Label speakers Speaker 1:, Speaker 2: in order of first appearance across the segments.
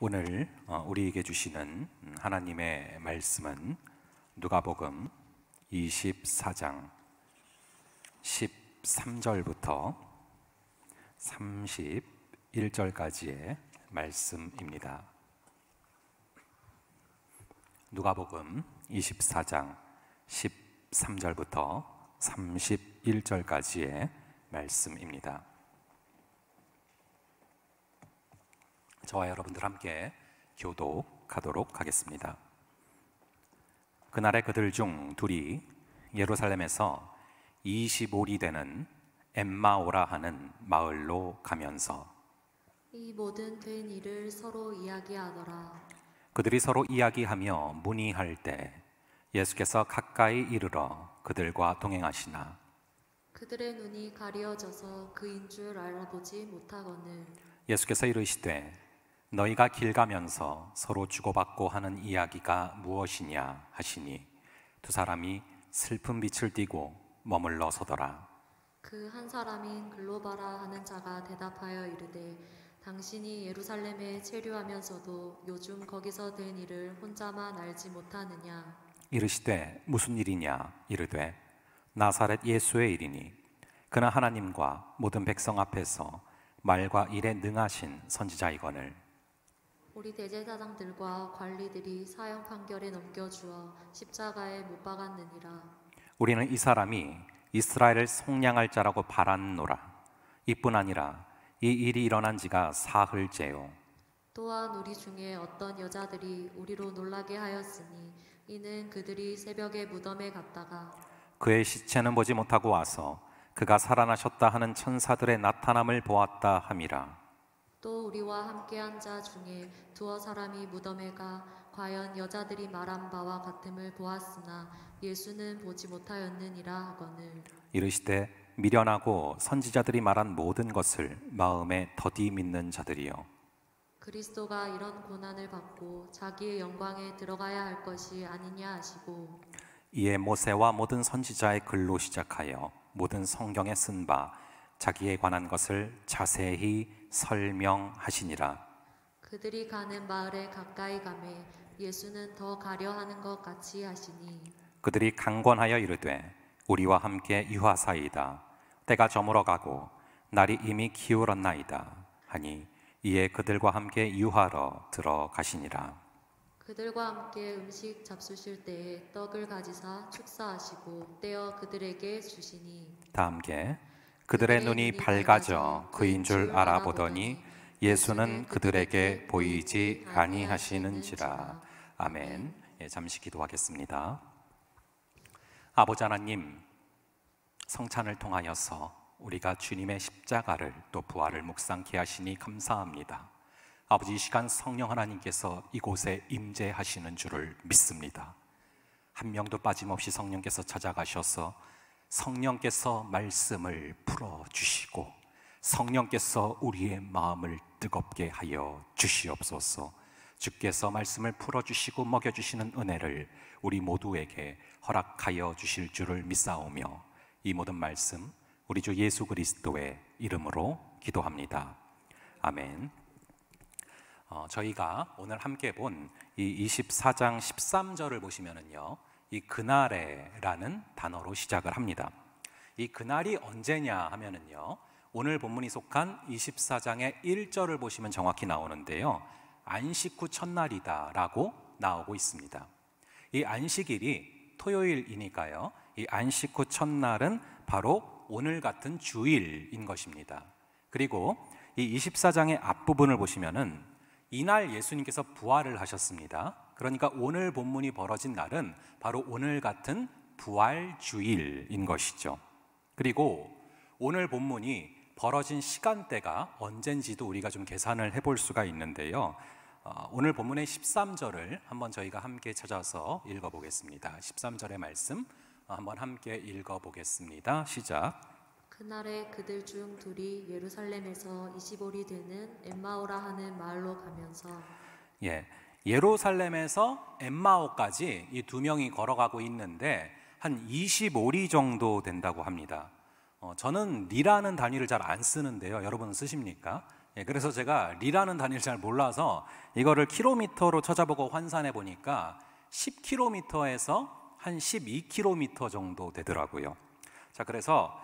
Speaker 1: 오늘 우리에게 주시는 하나님의 말씀은 누가복음 24장 13절부터 31절까지의 말씀입니다. 누가복음 24장 13절부터 31절까지의 말씀입니다. 저와 여러분들 함께 교독하도록 하겠습니다. 그날에 그들 중 둘이 예루살렘에서 25리 되는 엠마오라 하는 마을로 가면서
Speaker 2: 이 모든 된 일을 서로 이야기하더라.
Speaker 1: 그들이 서로 이야기하며 문의할 때 예수께서 가까이 이르러 그들과 동행하시나
Speaker 2: 그들의 눈이 가리어져서 그인 줄 알아보지 못하거늘
Speaker 1: 예수께서 이르시되 너희가 길 가면서 서로 주고받고 하는 이야기가 무엇이냐 하시니 두 사람이 슬픈 빛을 띠고 머물러 서더라.
Speaker 2: 그 한 사람인 글로바라 하는 자가 대답하여 이르되 당신이 예루살렘에 체류하면서도 요즘 거기서 된 일을 혼자만 알지 못하느냐.
Speaker 1: 이르시되 무슨 일이냐 이르되 나사렛 예수의 일이니 그는 하나님과 모든 백성 앞에서 말과 일에 능하신 선지자이거늘
Speaker 2: 우리 대제사장들과 관리들이 사형 판결에 넘겨주어 십자가에 못 박았느니라.
Speaker 1: 우리는 이 사람이 이스라엘을 속량할 자라고 바랐노라. 이뿐 아니라 이 일이 일어난 지가 사흘째요.
Speaker 2: 또한 우리 중에 어떤 여자들이 우리로 놀라게 하였으니 이는 그들이 새벽에 무덤에 갔다가
Speaker 1: 그의 시체는 보지 못하고 와서 그가 살아나셨다 하는 천사들의 나타남을 보았다 함이라.
Speaker 2: 또 우리와 함께한 자 중에 두어 사람이 무덤에 가 과연 여자들이 말한 바와 같음을 보았으나 예수는 보지 못하였느니라 하거늘
Speaker 1: 이르시되 미련하고 선지자들이 말한 모든 것을 마음에 더디 믿는 자들이요
Speaker 2: 그리스도가 이런 고난을 받고 자기의 영광에 들어가야 할 것이 아니냐 하시고
Speaker 1: 이에 모세와 모든 선지자의 글로 시작하여 모든 성경에 쓴 바 자기에 관한 것을 자세히 설명하시니라.
Speaker 2: 그들이 가는 마을에 가까이 가매 예수는 더 가려 하는 것 같이 하시니
Speaker 1: 그들이 강권하여 이르되 우리와 함께 유하사이다. 때가 저물어가고 날이 이미 기울었나이다 하니 이에 그들과 함께 유하러 들어가시니라.
Speaker 2: 그들과 함께 음식 잡수실 때에 떡을 가지사 축사하시고 떼어 그들에게 주시니
Speaker 1: 다 함께 그들의 눈이 밝아져 그인 줄 알아보더니 예수는 그들에게 보이지 아니하시는지라. 아멘. 잠시 기도하겠습니다. 아버지 하나님, 성찬을 통하여서 우리가 주님의 십자가를 또 부활을 묵상케 하시니 감사합니다. 아버지, 이 시간 성령 하나님께서 이곳에 임재하시는 줄을 믿습니다. 한 명도 빠짐없이 성령께서 찾아가셔서 성령께서 말씀을 풀어주시고 성령께서 우리의 마음을 뜨겁게 하여 주시옵소서. 주께서 말씀을 풀어주시고 먹여주시는 은혜를 우리 모두에게 허락하여 주실 줄을 믿사오며 이 모든 말씀 우리 주 예수 그리스도의 이름으로 기도합니다. 아멘. 저희가 오늘 함께 본 이 24장 13절을 보시면은요, 이 그날에라는 단어로 시작을 합니다. 이 그날이 언제냐 하면은요, 오늘 본문이 속한 24장의 1절을 보시면 정확히 나오는데요, 안식 후 첫날이다 라고 나오고 있습니다. 이 안식일이 토요일이니까요, 이 안식 후 첫날은 바로 오늘 같은 주일인 것입니다. 그리고 이 24장의 앞부분을 보시면은 이날 예수님께서 부활을 하셨습니다. 그러니까 오늘 본문이 벌어진 날은 바로 오늘 같은 부활주일인 것이죠. 그리고 오늘 본문이 벌어진 시간대가 언젠지도 우리가 좀 계산을 해볼 수가 있는데요, 오늘 본문의 13절을 한번 저희가 함께 찾아서 읽어보겠습니다. 13절의 말씀 한번 함께 읽어보겠습니다. 시작.
Speaker 2: 그날에 그들 중 둘이 예루살렘에서 25리 되는 엠마오라 하는 마을로 가면서
Speaker 1: 예루살렘에서 엠마오까지 이 두 명이 걸어가고 있는데 한 25리 정도 된다고 합니다. 저는 리라는 단위를 잘 안 쓰는데요, 여러분 쓰십니까? 그래서 제가 리라는 단위를 잘 몰라서 이거를 킬로미터로 찾아보고 환산해 보니까 10km에서 한 12km 정도 되더라고요. 자, 그래서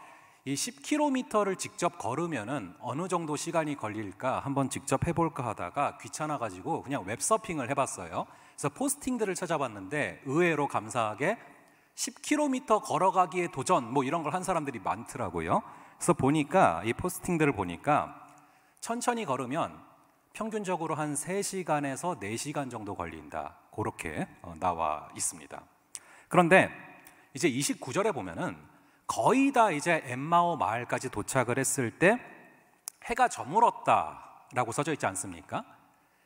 Speaker 1: 이 10km를 직접 걸으면은 어느 정도 시간이 걸릴까 한번 직접 해볼까 하다가 귀찮아가지고 그냥 웹서핑을 해봤어요. 그래서 포스팅들을 찾아봤는데 의외로 감사하게 10km 걸어가기에 도전 뭐 이런 걸 한 사람들이 많더라고요. 그래서 보니까 이 포스팅들을 보니까 천천히 걸으면 평균적으로 한 3시간에서 4시간 정도 걸린다, 그렇게 나와 있습니다. 그런데 이제 29절에 보면은 거의 다 이제 엠마오 마을까지 도착을 했을 때 해가 저물었다라고 써져 있지 않습니까?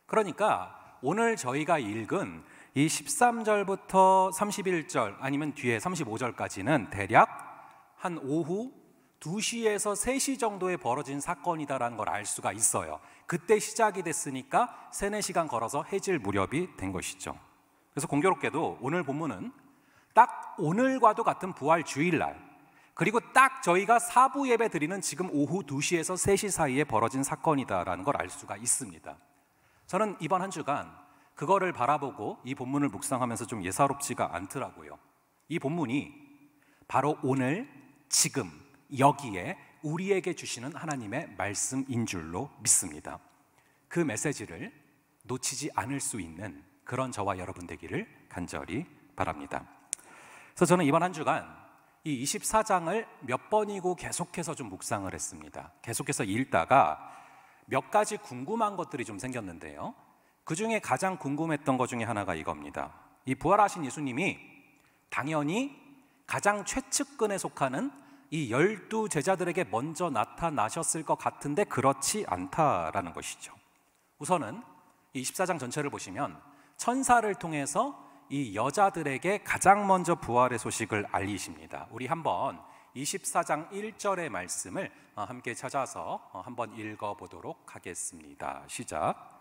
Speaker 1: 그러니까 오늘 저희가 읽은 이 13절부터 31절 아니면 뒤에 35절까지는 대략 한 오후 2시에서 3시 정도에 벌어진 사건이다라는 걸 알 수가 있어요. 그때 시작이 됐으니까 3, 4시간 걸어서 해질 무렵이 된 것이죠. 그래서 공교롭게도 오늘 본문은 딱 오늘과도 같은 부활 주일날, 그리고 딱 저희가 사부 예배 드리는 지금 오후 2시에서 3시 사이에 벌어진 사건이다라는 걸 알 수가 있습니다. 저는 이번 한 주간 그거를 바라보고 이 본문을 묵상하면서 좀 예사롭지가 않더라고요. 이 본문이 바로 오늘 지금 여기에 우리에게 주시는 하나님의 말씀인 줄로 믿습니다. 그 메시지를 놓치지 않을 수 있는 그런 저와 여러분 되기를 간절히 바랍니다. 그래서 저는 이번 한 주간 이 24장을 몇 번이고 계속해서 좀 묵상을 했습니다. 계속해서 읽다가 몇 가지 궁금한 것들이 좀 생겼는데요, 그 중에 가장 궁금했던 것 중에 하나가 이겁니다. 이 부활하신 예수님이 당연히 가장 최측근에 속하는 이 12 제자들에게 먼저 나타나셨을 것 같은데 그렇지 않다라는 것이죠. 우선은 이 24장 전체를 보시면 천사를 통해서 이 여자들에게 가장 먼저 부활의 소식을 알리십니다. 우리 한번 24장 1절의 말씀을 함께 찾아서 한번 읽어보도록 하겠습니다. 시작.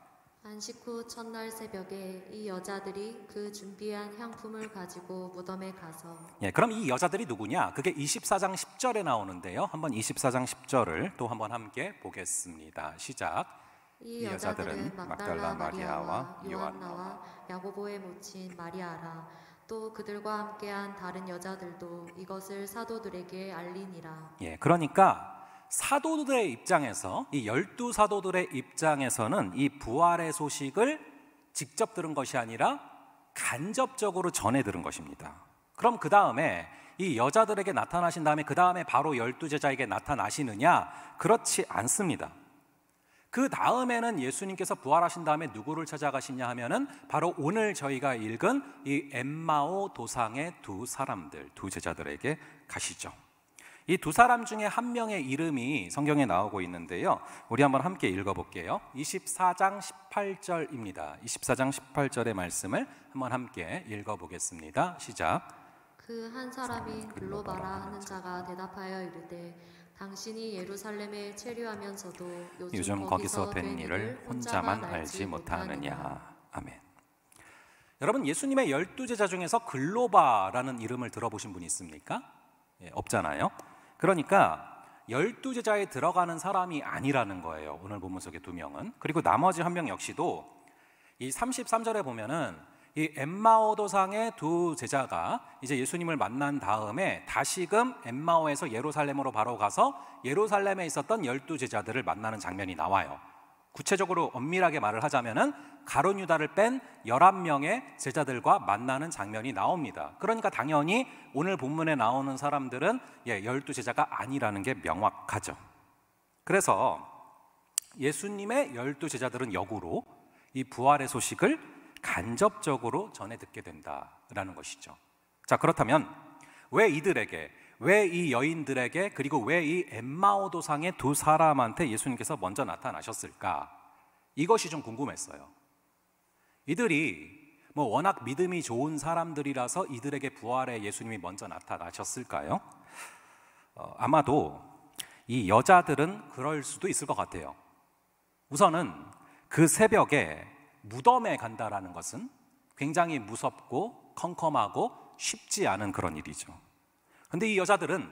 Speaker 2: 안식 후 첫날 새벽에 이 여자들이 그 준비한 향품을 가지고 무덤에 가서.
Speaker 1: 그럼 이 여자들이 누구냐? 그게 24장 10절에 나오는데요. 한번 24장 10절을 또 한번 함께 보겠습니다. 시작.
Speaker 2: 이 여자들은 막달라 마리아와 요한나와 야고보의 모친 마리아라. 또 그들과 함께한 다른 여자들도 이것을 사도들에게 알리니라.
Speaker 1: 그러니까 사도들의 입장에서, 이 12 사도들의 입장에서는 이 부활의 소식을 직접 들은 것이 아니라 간접적으로 전해 들은 것입니다. 그럼 그 다음에 이 여자들에게 나타나신 다음에 그 다음에 바로 12 제자에게 나타나시느냐? 그렇지 않습니다. 그 다음에는 예수님께서 부활하신 다음에 누구를 찾아가시냐 하면은 바로 오늘 저희가 읽은 이 엠마오 도상의 두 사람들, 두 제자들에게 가시죠. 이 두 사람 중에 한 명의 이름이 성경에 나오고 있는데요, 우리 한번 함께 읽어볼게요. 24장 18절입니다. 24장 18절의 말씀을 한번 함께 읽어보겠습니다. 시작.
Speaker 2: 그 한 사람인 글로바라 하는 자가 대답하여 이르되 당신이 예루살렘에 체류하면서도 요즘 거기서 된 일을 혼자만 알지 못하느냐.
Speaker 1: 아멘. 여러분, 예수님의 12 제자 중에서 글로바라는 이름을 들어보신 분이 있습니까? 없잖아요. 그러니까 12 제자에 들어가는 사람이 아니라는 거예요, 오늘 본문 속의 두 명은. 그리고 나머지 한 명 역시도 이 33절에 보면은 이 엠마오 도상의 두 제자가 이제 예수님을 만난 다음에 다시금 엠마오에서 예루살렘으로 바로 가서 예루살렘에 있었던 12 제자들을 만나는 장면이 나와요. 구체적으로 엄밀하게 말을 하자면은 가룟 유다를 뺀 11명의 제자들과 만나는 장면이 나옵니다. 그러니까 당연히 오늘 본문에 나오는 사람들은 12 제자가 아니라는 게 명확하죠. 그래서 예수님의 12 제자들은 역으로 이 부활의 소식을 간접적으로 전해 듣게 된다라는 것이죠. 자, 그렇다면 왜 이들에게, 왜 이 여인들에게, 그리고 왜 이 엠마오 도상의 두 사람한테 예수님께서 먼저 나타나셨을까? 이것이 좀 궁금했어요. 이들이 뭐 워낙 믿음이 좋은 사람들이라서 이들에게 부활의 예수님이 먼저 나타나셨을까요? 아마도 이 여자들은 그럴 수도 있을 것 같아요. 우선은 그 새벽에 무덤에 간다라는 것은 굉장히 무섭고 컴컴하고 쉽지 않은 그런 일이죠. 근데 이 여자들은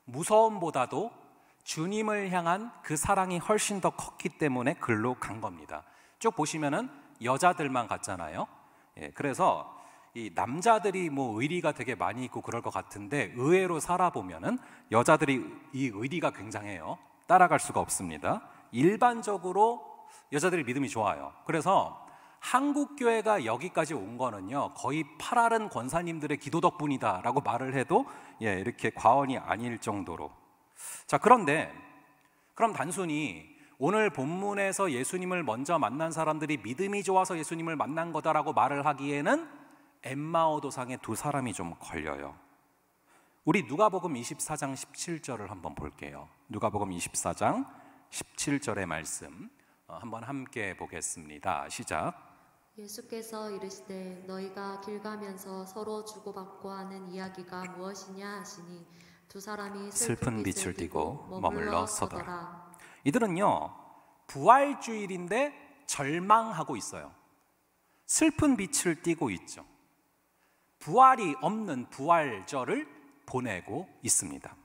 Speaker 1: 무서움보다도 주님을 향한 그 사랑이 훨씬 더 컸기 때문에 글로 간 겁니다. 쭉 보시면은 여자들만 갔잖아요. 그래서 이 남자들이 뭐 의리가 되게 많이 있고 그럴 것 같은데 의외로 살아보면은 여자들이 이 의리가 굉장해요. 따라갈 수가 없습니다. 일반적으로 여자들이 믿음이 좋아요. 그래서 한국 교회가 여기까지 온 거는요, 거의 파라른 권사님들의 기도 덕분이다라고 말을 해도 이렇게 과언이 아닐 정도로. 자, 그런데 그럼 단순히 오늘 본문에서 예수님을 먼저 만난 사람들이 믿음이 좋아서 예수님을 만난 거다라고 말을 하기에는 엠마오 도상의 두 사람이 좀 걸려요. 우리 누가복음 24장 17절을 한번 볼게요. 누가복음 24장 17절의 말씀 한번 함께 보겠습니다. 시작.
Speaker 2: 예수께서 이르시되 너희가 길 가면서 서로 주고받고 하는 이야기가 무엇이냐 하시니 두 사람이
Speaker 1: 슬픈 빛을 띠고 머물러 서더라. 이들은요, 부활주일인데 절망하고 있어요. 슬픈 빛을 띠고 있죠. 부활이 없는 부활절을 보내고 있습니다.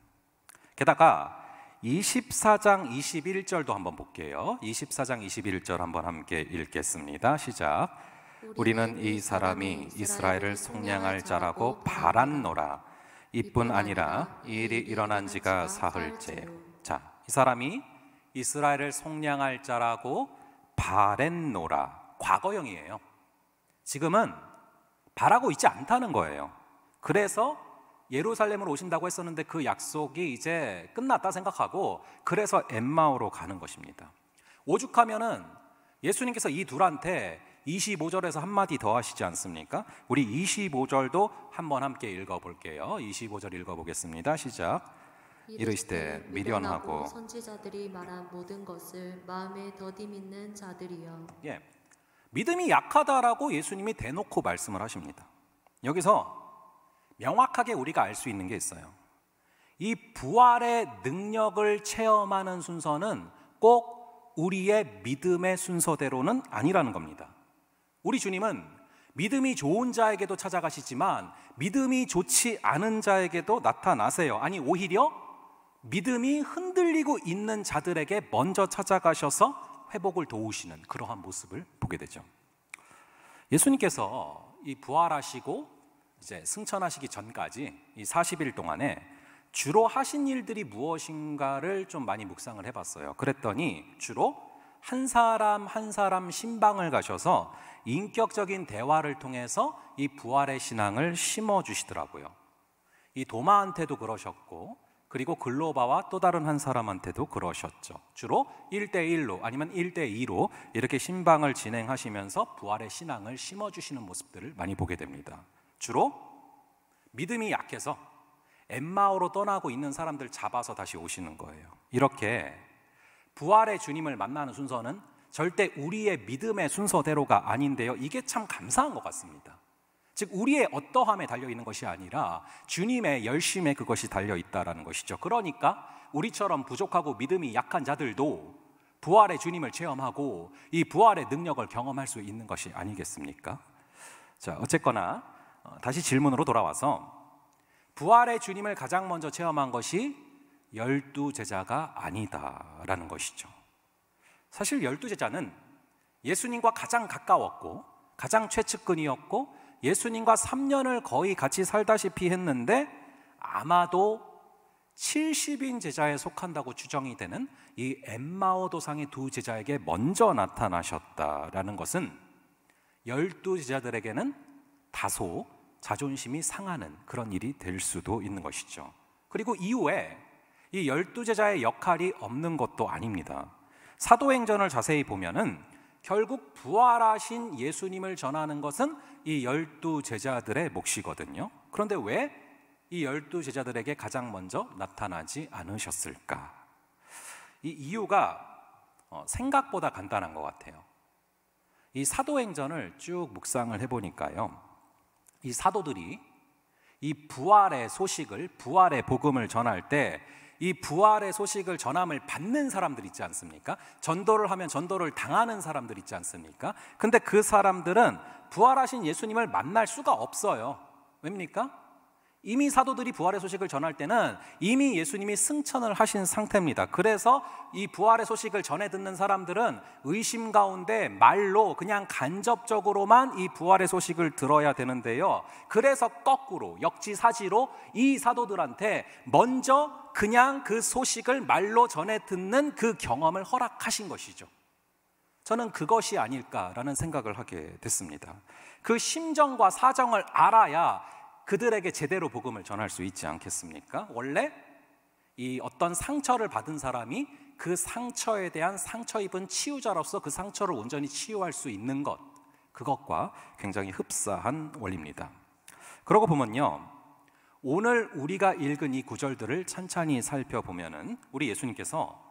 Speaker 1: 게다가 24장 21절도 한번 볼게요. 24장 21절 한번 함께 읽겠습니다. 시작. 우리는 이 사람이 이스라엘을 속량할 자라고 바랐노라. 이뿐 아니라 이 일이 일어난 지가 사흘째. 자, 이 사람이 이스라엘을 속량할 자라고 바랬노라. 과거형이에요. 지금은 바라고 있지 않다는 거예요. 그래서 예루살렘으로 오신다고 했었는데 그 약속이 이제 끝났다 생각하고 그래서 엠마오로 가는 것입니다. 오죽하면은 예수님께서 이 둘한테 25절에서 한마디 더 하시지 않습니까? 우리 25절도 한번 함께 읽어볼게요. 25절 읽어보겠습니다. 시작. 이르시되 미련하고
Speaker 2: 선지자들이 말한 모든 것을 마음에 더디 믿는 자들이여.
Speaker 1: 믿음이 약하다라고 예수님이 대놓고 말씀을 하십니다. 여기서 명확하게 우리가 알 수 있는 게 있어요. 이 부활의 능력을 체험하는 순서는 꼭 우리의 믿음의 순서대로는 아니라는 겁니다. 우리 주님은 믿음이 좋은 자에게도 찾아가시지만 믿음이 좋지 않은 자에게도 나타나세요. 아니, 오히려 믿음이 흔들리고 있는 자들에게 먼저 찾아가셔서 회복을 도우시는 그러한 모습을 보게 되죠. 예수님께서 이 부활하시고 이제 승천하시기 전까지 이 40일 동안에 주로 하신 일들이 무엇인가를 좀 많이 묵상을 해봤어요. 그랬더니 주로 한 사람 한 사람 신방을 가셔서 인격적인 대화를 통해서 이 부활의 신앙을 심어주시더라고요. 이 도마한테도 그러셨고 그리고 글로바와 또 다른 한 사람한테도 그러셨죠. 주로 1대1로 아니면 1대2로 이렇게 신방을 진행하시면서 부활의 신앙을 심어주시는 모습들을 많이 보게 됩니다. 주로 믿음이 약해서 엠마오로 떠나고 있는 사람들 잡아서 다시 오시는 거예요. 이렇게 부활의 주님을 만나는 순서는 절대 우리의 믿음의 순서대로가 아닌데요, 이게 참 감사한 것 같습니다. 즉 우리의 어떠함에 달려있는 것이 아니라 주님의 열심에 그것이 달려있다라는 것이죠. 그러니까 우리처럼 부족하고 믿음이 약한 자들도 부활의 주님을 체험하고 이 부활의 능력을 경험할 수 있는 것이 아니겠습니까? 자, 어쨌거나 다시 질문으로 돌아와서 부활의 주님을 가장 먼저 체험한 것이 12제자가 아니다라는 것이죠. 사실 12제자는 예수님과 가장 가까웠고 가장 최측근이었고 예수님과 3년을 거의 같이 살다시피 했는데 아마도 70인 제자에 속한다고 추정이 되는 이 엠마오 도상의 두 제자에게 먼저 나타나셨다라는 것은 12제자들에게는 다소 자존심이 상하는 그런 일이 될 수도 있는 것이죠. 그리고 이후에 이 12제자의 역할이 없는 것도 아닙니다. 사도행전을 자세히 보면은 결국 부활하신 예수님을 전하는 것은 이 12제자들의 몫이거든요. 그런데 왜 이 12제자들에게 가장 먼저 나타나지 않으셨을까? 이 이유가 생각보다 간단한 것 같아요. 이 사도행전을 쭉 묵상을 해보니까요, 이 사도들이 이 부활의 소식을, 부활의 복음을 전할 때 이 부활의 소식을 전함을 받는 사람들 있지 않습니까? 전도를 하면 전도를 당하는 사람들 있지 않습니까? 근데 그 사람들은 부활하신 예수님을 만날 수가 없어요. 왜입니까? 이미 사도들이 부활의 소식을 전할 때는 이미 예수님이 승천을 하신 상태입니다. 그래서 이 부활의 소식을 전해 듣는 사람들은 의심 가운데 말로 그냥 간접적으로만 이 부활의 소식을 들어야 되는데요, 그래서 거꾸로 역지사지로 이 사도들한테 먼저 그냥 그 소식을 말로 전해 듣는 그 경험을 허락하신 것이죠. 저는 그것이 아닐까라는 생각을 하게 됐습니다. 그 심정과 사정을 알아야 그들에게 제대로 복음을 전할 수 있지 않겠습니까? 원래 이 어떤 상처를 받은 사람이 그 상처에 대한 상처 입은 치유자로서 그 상처를 온전히 치유할 수 있는 것, 그것과 굉장히 흡사한 원리입니다. 그러고 보면요, 오늘 우리가 읽은 이 구절들을 찬찬히 살펴보면은 우리 예수님께서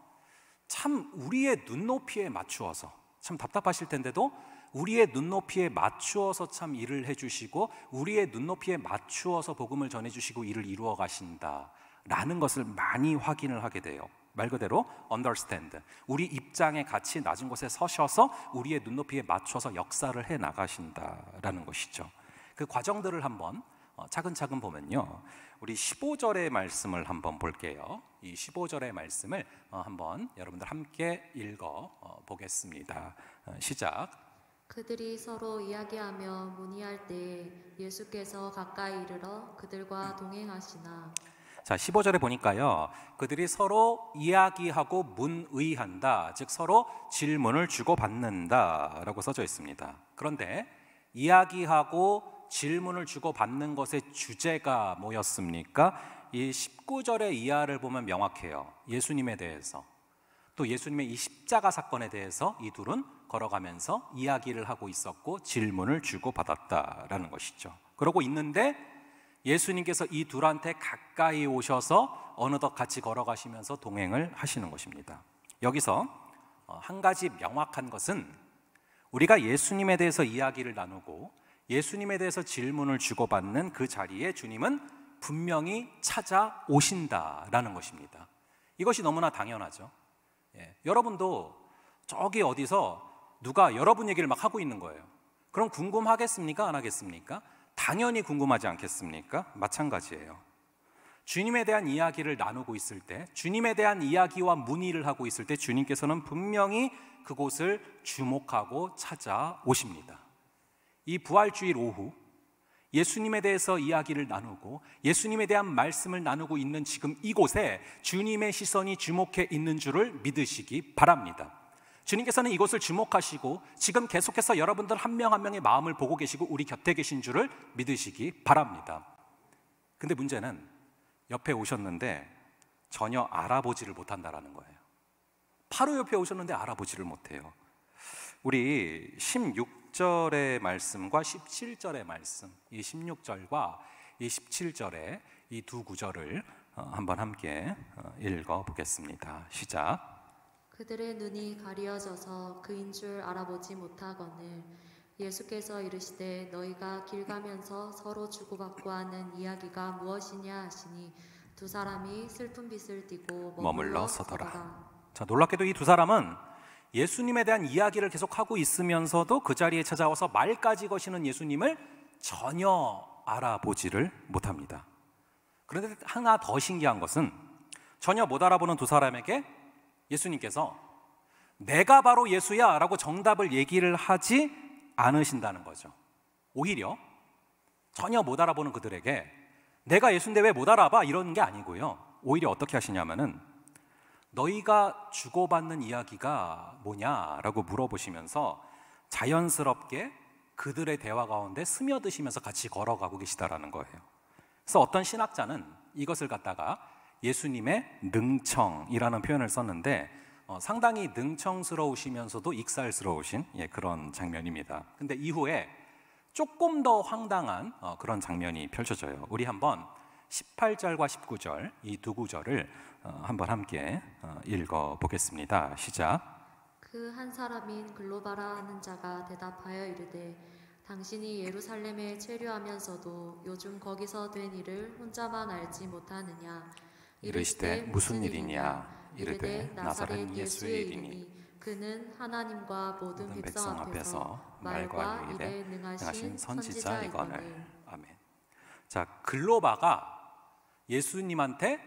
Speaker 1: 참 우리의 눈높이에 맞추어서, 참 답답하실 텐데도 우리의 눈높이에 맞추어서 참 일을 해주시고 우리의 눈높이에 맞추어서 복음을 전해주시고 일을 이루어 가신다라는 것을 많이 확인을 하게 돼요. 말 그대로 understand, 우리 입장에 같이 낮은 곳에 서셔서 우리의 눈높이에 맞춰서 역사를 해 나가신다라는 것이죠. 그 과정들을 한번 차근차근 보면요, 우리 15절의 말씀을 한번 볼게요. 이 15절의 말씀을 한번 여러분들 함께 읽어 보겠습니다. 시작.
Speaker 2: 그들이 서로 이야기하며 문의할 때 예수께서 가까이 이르러 그들과 동행하시나.
Speaker 1: 자, 15절에 보니까요, 그들이 서로 이야기하고 문의한다, 즉 서로 질문을 주고받는다라고 써져 있습니다. 그런데 이야기하고 질문을 주고받는 것의 주제가 뭐였습니까? 이 19절의 이하를 보면 명확해요. 예수님에 대해서, 또 예수님의 이 십자가 사건에 대해서 이 둘은 걸어가면서 이야기를 하고 있었고 질문을 주고받았다라는 것이죠. 그러고 있는데 예수님께서 이 둘한테 가까이 오셔서 어느덧 같이 걸어가시면서 동행을 하시는 것입니다. 여기서 한 가지 명확한 것은 우리가 예수님에 대해서 이야기를 나누고 예수님에 대해서 질문을 주고받는 그 자리에 주님은 분명히 찾아오신다라는 것입니다. 이것이 너무나 당연하죠. 여러분도 저기 어디서 누가 여러분 얘기를 막 하고 있는 거예요. 그럼 궁금하겠습니까? 안 하겠습니까? 당연히 궁금하지 않겠습니까? 마찬가지예요. 주님에 대한 이야기를 나누고 있을 때, 주님에 대한 이야기와 문의를 하고 있을 때 주님께서는 분명히 그곳을 주목하고 찾아오십니다. 이 부활주일 오후 예수님에 대해서 이야기를 나누고 예수님에 대한 말씀을 나누고 있는 지금 이곳에 주님의 시선이 주목해 있는 줄을 믿으시기 바랍니다. 주님께서는 이곳을 주목하시고 지금 계속해서 여러분들 한 명 한 명의 마음을 보고 계시고 우리 곁에 계신 줄을 믿으시기 바랍니다. 근데 문제는 옆에 오셨는데 전혀 알아보지를 못한다라는 거예요. 바로 옆에 오셨는데 알아보지를 못해요. 우리 16절의 말씀과 17절의 말씀, 이 16절과 이 17절의 이 두 구절을 한번 함께 읽어보겠습니다. 시작.
Speaker 2: 그들의 눈이 가리어져서 그인 줄 알아보지 못하거늘 예수께서 이르시되 너희가 길 가면서 서로 주고받고 하는 이야기가 무엇이냐 하시니 두 사람이 슬픈 빛을 띠고 머물러 서더라.
Speaker 1: 자, 놀랍게도 이 두 사람은 예수님에 대한 이야기를 계속하고 있으면서도 그 자리에 찾아와서 말까지 거시는 예수님을 전혀 알아보지를 못합니다. 그런데 하나 더 신기한 것은 전혀 못 알아보는 두 사람에게 예수님께서 내가 바로 예수야 라고 정답을 얘기를 하지 않으신다는 거죠. 오히려 전혀 못 알아보는 그들에게 내가 예수인데 왜 못 알아봐? 이런 게 아니고요, 오히려 어떻게 하시냐면은 너희가 주고받는 이야기가 뭐냐라고 물어보시면서 자연스럽게 그들의 대화 가운데 스며드시면서 같이 걸어가고 계시다라는 거예요. 그래서 어떤 신학자는 이것을 갖다가 예수님의 능청이라는 표현을 썼는데 상당히 능청스러우시면서도 익살스러우신 그런 장면입니다. 근데 이후에 조금 더 황당한 그런 장면이 펼쳐져요. 우리 한번 18절과 19절 이 두 구절을 한번 함께 읽어보겠습니다. 시작.
Speaker 2: 그 한 사람인 글로바라 하는 자가 대답하여 이르되 당신이 예루살렘에 체류하면서도 요즘 거기서 된 일을 혼자만 알지 못하느냐.
Speaker 1: 이르시되 무슨 일이냐. 이르되 나사렛 예수의 일이니
Speaker 2: 그는 하나님과 모든 백성 앞에서 말과 일에 능하신 선지자이거늘.
Speaker 1: 아멘. 자, 글로바가 예수님한테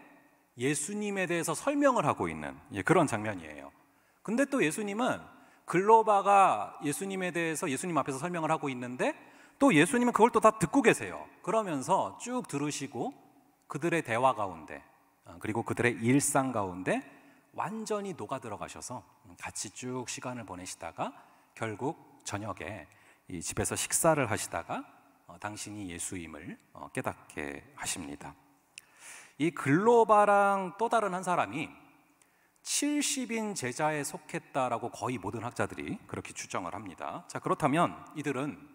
Speaker 1: 예수님에 대해서 설명을 하고 있는 그런 장면이에요. 근데 또 예수님은 글로바가 예수님에 대해서 예수님 앞에서 설명을 하고 있는데 또 예수님은 그걸 또 다 듣고 계세요. 그러면서 쭉 들으시고 그들의 대화 가운데 그리고 그들의 일상 가운데 완전히 녹아 들어가셔서 같이 쭉 시간을 보내시다가 결국 저녁에 이 집에서 식사를 하시다가 당신이 예수임을 깨닫게 하십니다. 이 글로바랑 또 다른 한 사람이 70인 제자에 속했다라고 거의 모든 학자들이 그렇게 추정을 합니다. 자, 그렇다면 이들은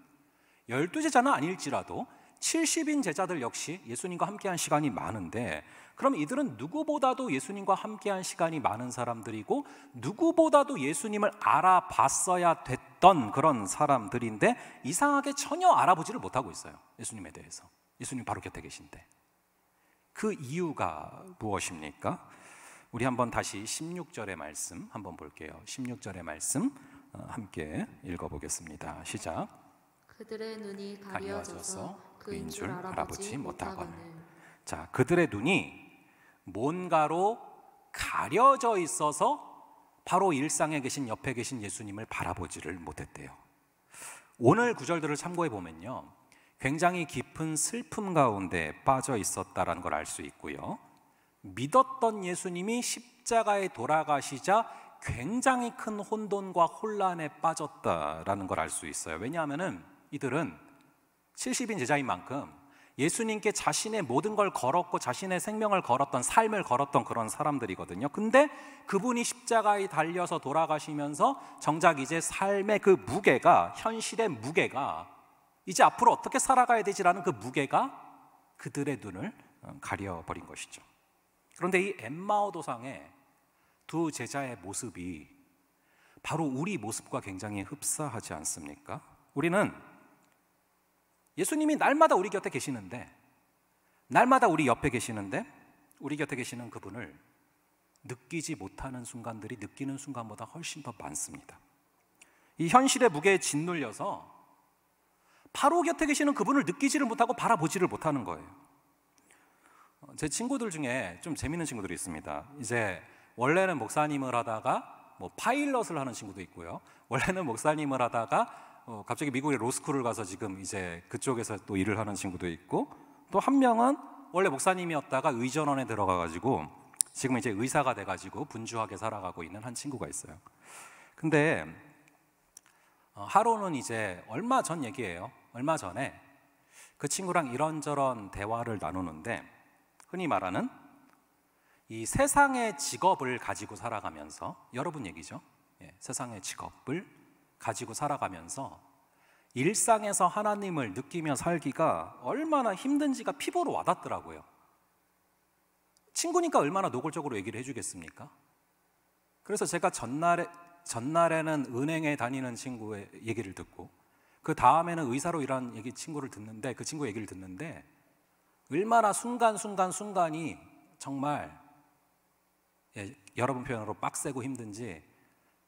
Speaker 1: 12제자는 아닐지라도 70인 제자들 역시 예수님과 함께한 시간이 많은데, 그럼 이들은 누구보다도 예수님과 함께한 시간이 많은 사람들이고 누구보다도 예수님을 알아봤어야 됐던 그런 사람들인데 이상하게 전혀 알아보지를 못하고 있어요. 예수님에 대해서. 예수님 바로 곁에 계신데. 그 이유가 무엇입니까? 우리 한번 다시 16절의 말씀 한번 볼게요. 16절의 말씀 함께 읽어보겠습니다. 시작.
Speaker 2: 그들의 눈이 가려져서
Speaker 1: 그인 줄 알아보지 못하거늘. 자, 그들의 눈이 뭔가로 가려져 있어서 바로 일상에 계신 옆에 계신 예수님을 바라보지를 못했대요. 오늘 구절들을 참고해 보면요, 굉장히 깊은 슬픔 가운데 빠져 있었다라는 걸 알 수 있고요, 믿었던 예수님이 십자가에 돌아가시자 굉장히 큰 혼돈과 혼란에 빠졌다라는 걸 알 수 있어요. 왜냐하면 이들은 70인 제자인 만큼 예수님께 자신의 모든 걸 걸었고 자신의 생명을 걸었던, 삶을 걸었던 그런 사람들이거든요. 근데 그분이 십자가에 달려서 돌아가시면서 정작 이제 삶의 그 무게가, 현실의 무게가, 이제 앞으로 어떻게 살아가야 되지라는 그 무게가 그들의 눈을 가려버린 것이죠. 그런데 이 엠마오 도상의 두 제자의 모습이 바로 우리 모습과 굉장히 흡사하지 않습니까? 우리는 예수님이 날마다 우리 곁에 계시는데, 날마다 우리 옆에 계시는데 우리 곁에 계시는 그분을 느끼지 못하는 순간들이 느끼는 순간보다 훨씬 더 많습니다. 이 현실의 무게에 짓눌려서 바로 곁에 계시는 그분을 느끼지를 못하고 바라보지를 못하는 거예요. 제 친구들 중에 좀 재밌는 친구들이 있습니다. 이제 원래는 목사님을 하다가 파일럿을 하는 친구도 있고요, 원래는 목사님을 하다가 갑자기 미국의 로스쿨을 가서 지금 이제 그쪽에서 또 일을 하는 친구도 있고, 또 한 명은 원래 목사님이었다가 의전원에 들어가가지고 지금 이제 의사가 돼가지고 분주하게 살아가고 있는 한 친구가 있어요. 근데 하루는 이제 얼마 전 얘기예요. 얼마 전에 그 친구랑 이런저런 대화를 나누는데, 흔히 말하는 이 세상의 직업을 가지고 살아가면서, 여러분 얘기죠. 세상의 직업을 가지고 살아가면서 일상에서 하나님을 느끼며 살기가 얼마나 힘든지가 피부로 와닿더라고요. 친구니까 얼마나 노골적으로 얘기를 해주겠습니까? 그래서 제가 전날에는 은행에 다니는 친구의 얘기를 듣고, 그 다음에는 의사로 일하는 친구를 듣는데, 그 친구 얘기를 듣는데 얼마나 순간이 정말 여러분 표현으로 빡세고 힘든지,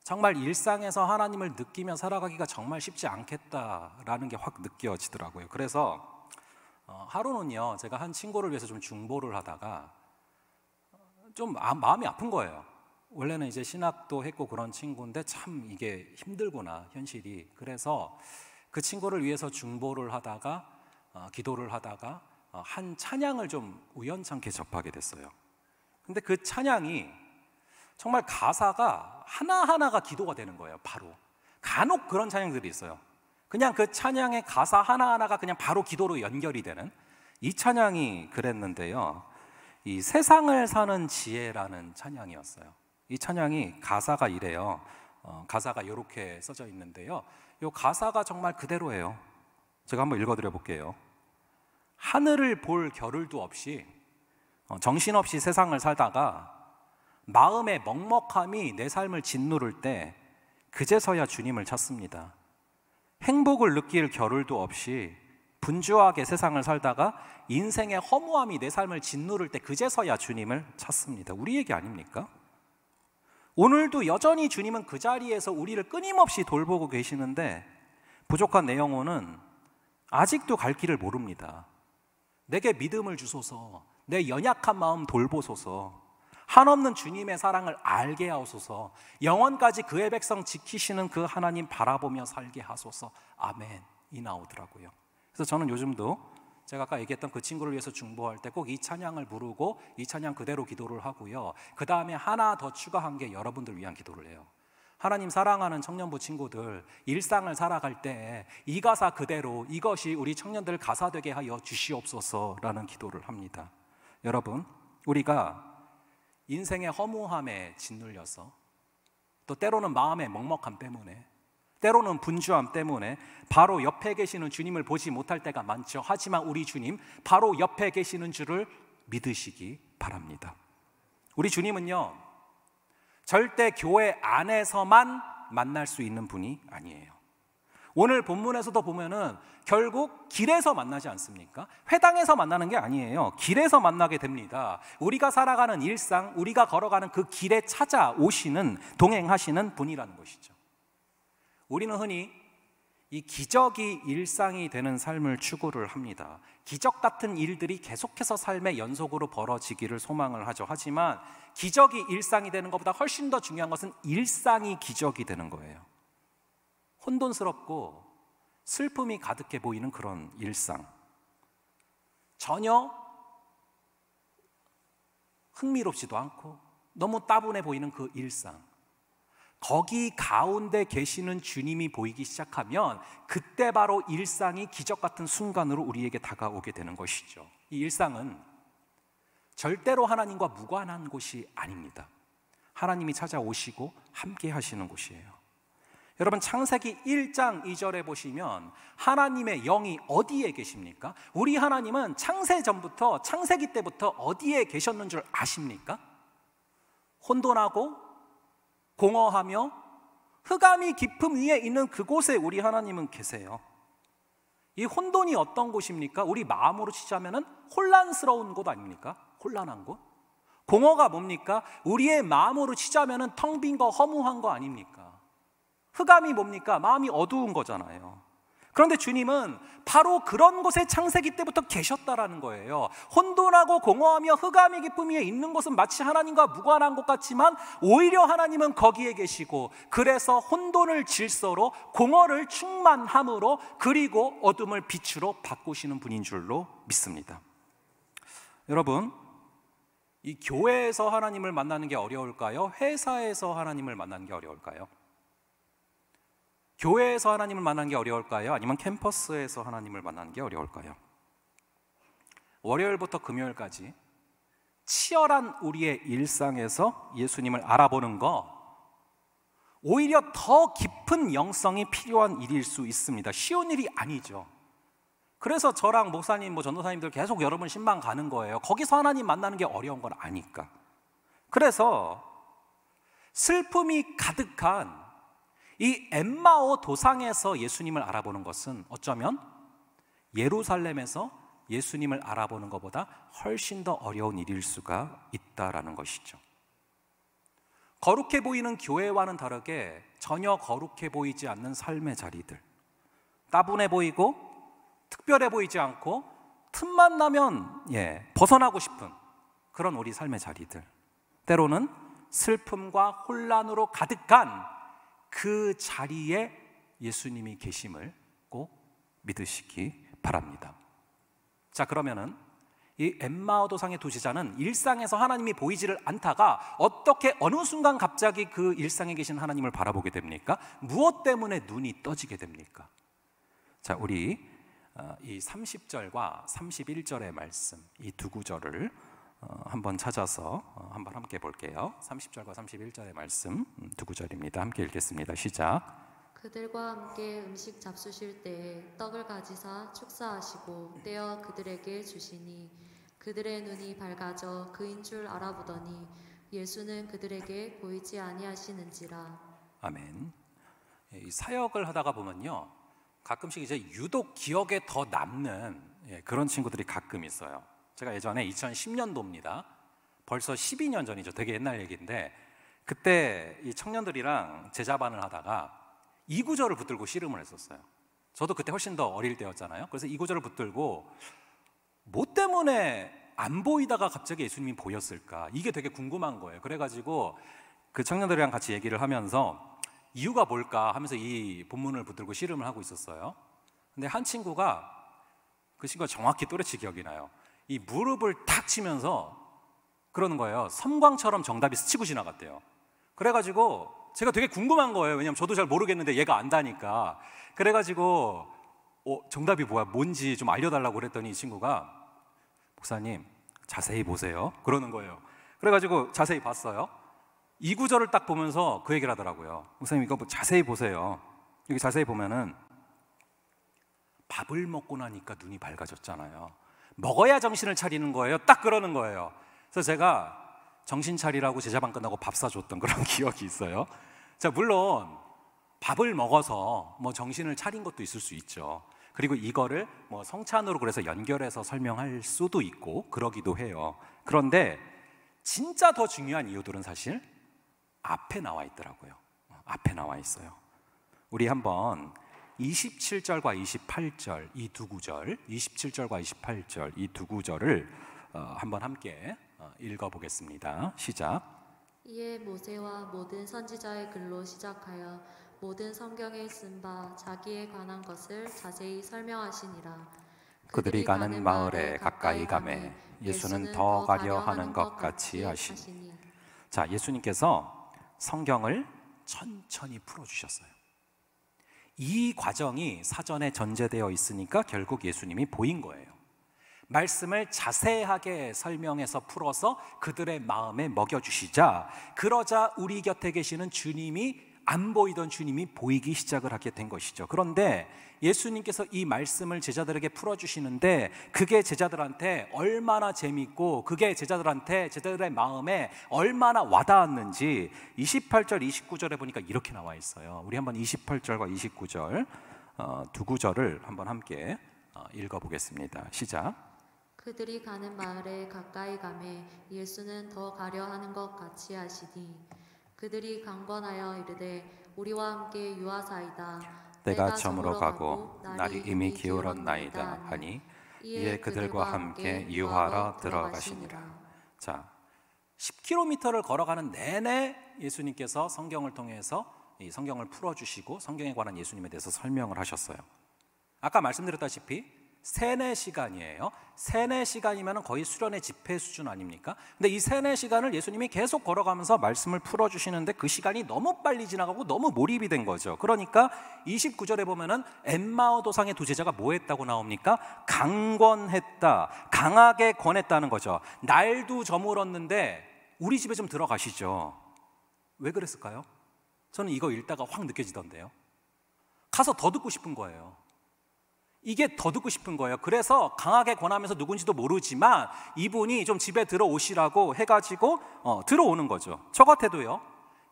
Speaker 1: 정말 일상에서 하나님을 느끼며 살아가기가 정말 쉽지 않겠다라는 게 확 느껴지더라고요. 그래서 하루는요, 제가 한 친구를 위해서 좀 중보를 하다가 좀 마음이 아픈 거예요. 원래는 이제 신학도 했고 그런 친구인데 참 이게 힘들구나, 현실이. 그래서 그 친구를 위해서 중보를 하다가 기도를 하다가 한 찬양을 좀 우연찮게 접하게 됐어요. 근데 그 찬양이 정말 가사가 하나하나가 기도가 되는 거예요. 바로 간혹 그런 찬양들이 있어요. 그냥 그 찬양의 가사 하나하나가 그냥 바로 기도로 연결이 되는, 이 찬양이 그랬는데요, 이 세상을 사는 지혜라는 찬양이었어요. 이 찬양이 가사가 이래요. 가사가 이렇게 써져 있는데요, 이 가사가 정말 그대로예요. 제가 한번 읽어드려 볼게요. 하늘을 볼 겨를도 없이 정신없이 세상을 살다가 마음의 먹먹함이 내 삶을 짓누를 때 그제서야 주님을 찾습니다. 행복을 느낄 겨를도 없이 분주하게 세상을 살다가 인생의 허무함이 내 삶을 짓누를 때 그제서야 주님을 찾습니다. 우리 얘기 아닙니까? 오늘도 여전히 주님은 그 자리에서 우리를 끊임없이 돌보고 계시는데 부족한 내 영혼은 아직도 갈 길을 모릅니다. 내게 믿음을 주소서. 내 연약한 마음 돌보소서. 한없는 주님의 사랑을 알게 하소서. 영원까지 그의 백성 지키시는 그 하나님 바라보며 살게 하소서. 아멘. 이 나오더라고요. 그래서 저는 요즘도 제가 아까 얘기했던 그 친구를 위해서 중보할 때 꼭 이 찬양을 부르고 이 찬양 그대로 기도를 하고요. 그 다음에 하나 더 추가한 게 여러분들 위한 기도를 해요. 하나님 사랑하는 청년부 친구들 일상을 살아갈 때 이 가사 그대로 이것이 우리 청년들 가사 되게 하여 주시옵소서라는 기도를 합니다. 여러분, 우리가 인생의 허무함에 짓눌려서 또 때로는 마음의 먹먹함 때문에 때로는 분주함 때문에 바로 옆에 계시는 주님을 보지 못할 때가 많죠. 하지만 우리 주님 바로 옆에 계시는 줄을 믿으시기 바랍니다. 우리 주님은요, 절대 교회 안에서만 만날 수 있는 분이 아니에요. 오늘 본문에서도 보면은 결국 길에서 만나지 않습니까? 회당에서 만나는 게 아니에요. 길에서 만나게 됩니다. 우리가 살아가는 일상, 우리가 걸어가는 그 길에 찾아오시는, 동행하시는 분이라는 것이죠. 우리는 흔히 이 기적이 일상이 되는 삶을 추구를 합니다. 기적 같은 일들이 계속해서 삶의 연속으로 벌어지기를 소망을 하죠. 하지만 기적이 일상이 되는 것보다 훨씬 더 중요한 것은 일상이 기적이 되는 거예요. 혼돈스럽고 슬픔이 가득해 보이는 그런 일상, 전혀 흥미롭지도 않고 너무 따분해 보이는 그 일상, 거기 가운데 계시는 주님이 보이기 시작하면 그때 바로 일상이 기적 같은 순간으로 우리에게 다가오게 되는 것이죠. 이 일상은 절대로 하나님과 무관한 곳이 아닙니다. 하나님이 찾아오시고 함께 하시는 곳이에요. 여러분, 창세기 1장 2절에 보시면 하나님의 영이 어디에 계십니까? 우리 하나님은 창세 전부터, 창세기 때부터 어디에 계셨는 줄 아십니까? 혼돈하고 공허하며 흑암이 깊음 위에 있는 그곳에 우리 하나님은 계세요. 이 혼돈이 어떤 곳입니까? 우리 마음으로 치자면 혼란스러운 곳 아닙니까? 혼란한 곳. 공허가 뭡니까? 우리의 마음으로 치자면 텅 빈 거, 허무한 거 아닙니까? 흑암이 뭡니까? 마음이 어두운 거잖아요. 그런데 주님은 바로 그런 곳에 창세기 때부터 계셨다라는 거예요. 혼돈하고 공허하며 흑암이 깊음 위에 있는 곳은 마치 하나님과 무관한 것 같지만 오히려 하나님은 거기에 계시고, 그래서 혼돈을 질서로, 공허를 충만함으로, 그리고 어둠을 빛으로 바꾸시는 분인 줄로 믿습니다. 여러분, 이 교회에서 하나님을 만나는 게 어려울까요? 회사에서 하나님을 만나는 게 어려울까요? 교회에서 하나님을 만나는 게 어려울까요? 아니면 캠퍼스에서 하나님을 만나는 게 어려울까요? 월요일부터 금요일까지 치열한 우리의 일상에서 예수님을 알아보는 거, 오히려 더 깊은 영성이 필요한 일일 수 있습니다. 쉬운 일이 아니죠. 그래서 저랑 목사님, 전도사님들 계속 여러분 신방 가는 거예요. 거기서 하나님 만나는 게 어려운 건 아니까. 그래서 슬픔이 가득한 이 엠마오 도상에서 예수님을 알아보는 것은 어쩌면 예루살렘에서 예수님을 알아보는 것보다 훨씬 더 어려운 일일 수가 있다라는 것이죠. 거룩해 보이는 교회와는 다르게 전혀 거룩해 보이지 않는 삶의 자리들, 따분해 보이고 특별해 보이지 않고 틈만 나면 벗어나고 싶은 그런 우리 삶의 자리들, 때로는 슬픔과 혼란으로 가득한 그 자리에 예수님이 계심을 꼭 믿으시기 바랍니다. 자, 그러면은 이 엠마오 도상의 두 제자는 일상에서 하나님이 보이지를 않다가 어떻게 어느 순간 갑자기 그 일상에 계신 하나님을 바라보게 됩니까? 무엇 때문에 눈이 떠지게 됩니까? 자, 우리 이 30절과 31절의 말씀, 이 두 구절을 한번 찾아서 한번 함께 볼게요. 30절과 31절의 말씀 두 구절입니다. 함께 읽겠습니다. 시작.
Speaker 2: 그들과 함께 음식 잡수실 때에 떡을 가지사 축사하시고 떼어 그들에게 주시니 그들의 눈이 밝아져 그인 줄 알아보더니 예수는 그들에게 보이지 아니하시는지라. 아멘.
Speaker 1: 이 사역을 하다가 보면요, 가끔씩 이제 유독 기억에 더 남는 그런 친구들이 가끔 있어요. 제가 예전에 2010년도입니다. 벌써 12년 전이죠. 되게 옛날 얘기인데, 그때 이 청년들이랑 제자반을 하다가 이 구절을 붙들고 씨름을 했었어요. 저도 그때 훨씬 더 어릴 때였잖아요. 그래서 이 구절을 붙들고 뭐 때문에 안 보이다가 갑자기 예수님이 보였을까? 이게 되게 궁금한 거예요. 그래가지고 그 청년들이랑 같이 얘기를 하면서 이유가 뭘까 하면서 이 본문을 붙들고 씨름을 하고 있었어요. 근데 한 친구가, 그 친구가 정확히 또렷이 기억이 나요. 이 무릎을 탁 치면서 그러는 거예요. 섬광처럼 정답이 스치고 지나갔대요. 그래가지고 제가 되게 궁금한 거예요. 왜냐면 저도 잘 모르겠는데 얘가 안다니까. 그래가지고 정답이 뭔지 좀 알려달라고 그랬더니 이 친구가, 목사님 자세히 보세요, 그러는 거예요. 그래가지고 자세히 봤어요. 이 구절을 딱 보면서 그 얘기를 하더라고요. 목사님 이거 뭐 자세히 보세요. 여기 자세히 보면은 밥을 먹고 나니까 눈이 밝아졌잖아요. 먹어야 정신을 차리는 거예요. 딱 그러는 거예요. 그래서 제가 정신 차리라고 제자반 끝나고 밥 사줬던 그런 기억이 있어요. 자, 물론 밥을 먹어서 뭐 정신을 차린 것도 있을 수 있죠. 그리고 이거를 뭐 성찬으로 그래서 연결해서 설명할 수도 있고 그러기도 해요. 그런데 진짜 더 중요한 이유들은 사실 앞에 나와 있더라고요. 앞에 나와 있어요. 우리 한번 27절과 28절 이 두 구절, 27절과 28절 이 두 구절을 한번 함께 읽어보겠습니다. 시작.
Speaker 2: 이에 모세와 모든 선지자의 글로 시작하여 모든 성경에 쓴 바 자기에 관한 것을 자세히 설명하시니라.
Speaker 1: 그들이 가는 마을에 가까이 가매 예수는 더 가려 하는 것 같이 하시니. 자, 예수님께서 성경을 천천히 풀어주셨어요. 이 과정이 사전에 전제되어 있으니까 결국 예수님이 보인 거예요. 말씀을 자세하게 설명해서 풀어서 그들의 마음에 먹여주시자, 그러자 우리 곁에 계시는 주님이, 안 보이던 주님이 보이기 시작을 하게 된 것이죠. 그런데 예수님께서 이 말씀을 제자들에게 풀어주시는데 그게 제자들한테 얼마나 재밌고 그게 제자들의 마음에 얼마나 와닿았는지 28절, 29절에 보니까 이렇게 나와 있어요. 우리 한번 28절과 29절 두 구절을 한번 함께 읽어보겠습니다. 시작.
Speaker 2: 그들이 가는 마을에 가까이 가매 예수는 더 가려 하는 것 같이 하시니 그들이 강권하여 이르되 우리와 함께 유하사이다.
Speaker 1: 때가 저물어 가고 날이 이미 기울었나이다 하니 이에 그들과 함께 유하러 들어가시니라. 자, 10km를 걸어가는 내내 예수님께서 성경을 통해서 이 성경을 풀어주시고 성경에 관한 예수님에 대해서 설명을 하셨어요. 아까 말씀드렸다시피 3-4시간이에요. 3-4시간이면 거의 수련의 집회 수준 아닙니까? 근데 이 3-4시간을 예수님이 계속 걸어가면서 말씀을 풀어주시는데 그 시간이 너무 빨리 지나가고 너무 몰입이 된 거죠. 그러니까 29절에 보면은 엠마오 도상의 두 제자가 뭐 했다고 나옵니까? 강권했다, 강하게 권했다는 거죠. 날도 저물었는데 우리 집에 좀 들어가시죠. 왜 그랬을까요? 저는 이거 읽다가 확 느껴지던데요. 가서 더 듣고 싶은 거예요. 이게 더 듣고 싶은 거예요. 그래서 강하게 권하면서 누군지도 모르지만 이분이 좀 집에 들어오시라고 해가지고 들어오는 거죠. 저 같아도요,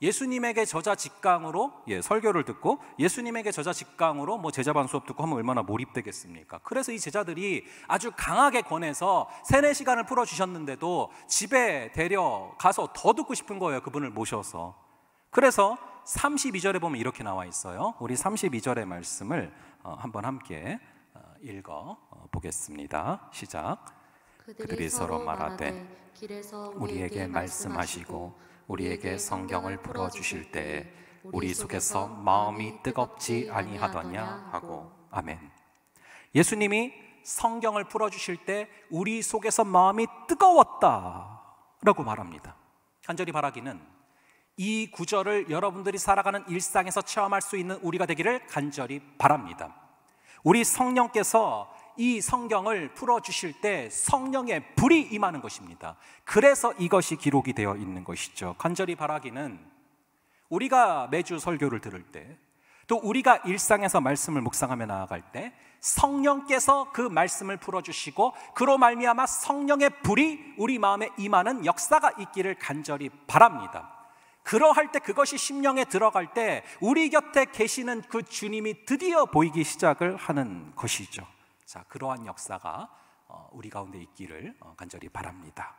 Speaker 1: 예수님에게 저자 직강으로 설교를 듣고 예수님에게 저자 직강으로 뭐 제자반 수업 듣고 하면 얼마나 몰입되겠습니까? 그래서 이 제자들이 아주 강하게 권해서 3-4시간을 풀어주셨는데도 집에 데려가서 더 듣고 싶은 거예요. 그분을 모셔서. 그래서 32절에 보면 이렇게 나와 있어요. 우리 32절의 말씀을 한번 함께 읽어 보겠습니다. 시작. 그들이 서로 말하되 우리에게 말씀하시고 우리에게 성경을 풀어주실 때에 우리 속에서 마음이 뜨겁지 아니하더냐 하고. 아멘. 예수님이 성경을 풀어주실 때 우리 속에서 마음이 뜨거웠다라고 말합니다. 간절히 바라기는 이 구절을 여러분들이 살아가는 일상에서 체험할 수 있는 우리가 되기를 간절히 바랍니다. 우리 성령께서 이 성경을 풀어주실 때 성령의 불이 임하는 것입니다. 그래서 이것이 기록이 되어 있는 것이죠. 간절히 바라기는 우리가 매주 설교를 들을 때, 또 우리가 일상에서 말씀을 묵상하며 나아갈 때 성령께서 그 말씀을 풀어주시고 그로 말미암아 성령의 불이 우리 마음에 임하는 역사가 있기를 간절히 바랍니다. 그러할 때, 그것이 심령에 들어갈 때 우리 곁에 계시는 그 주님이 드디어 보이기 시작을 하는 것이죠. 자, 그러한 역사가 우리 가운데 있기를 간절히 바랍니다.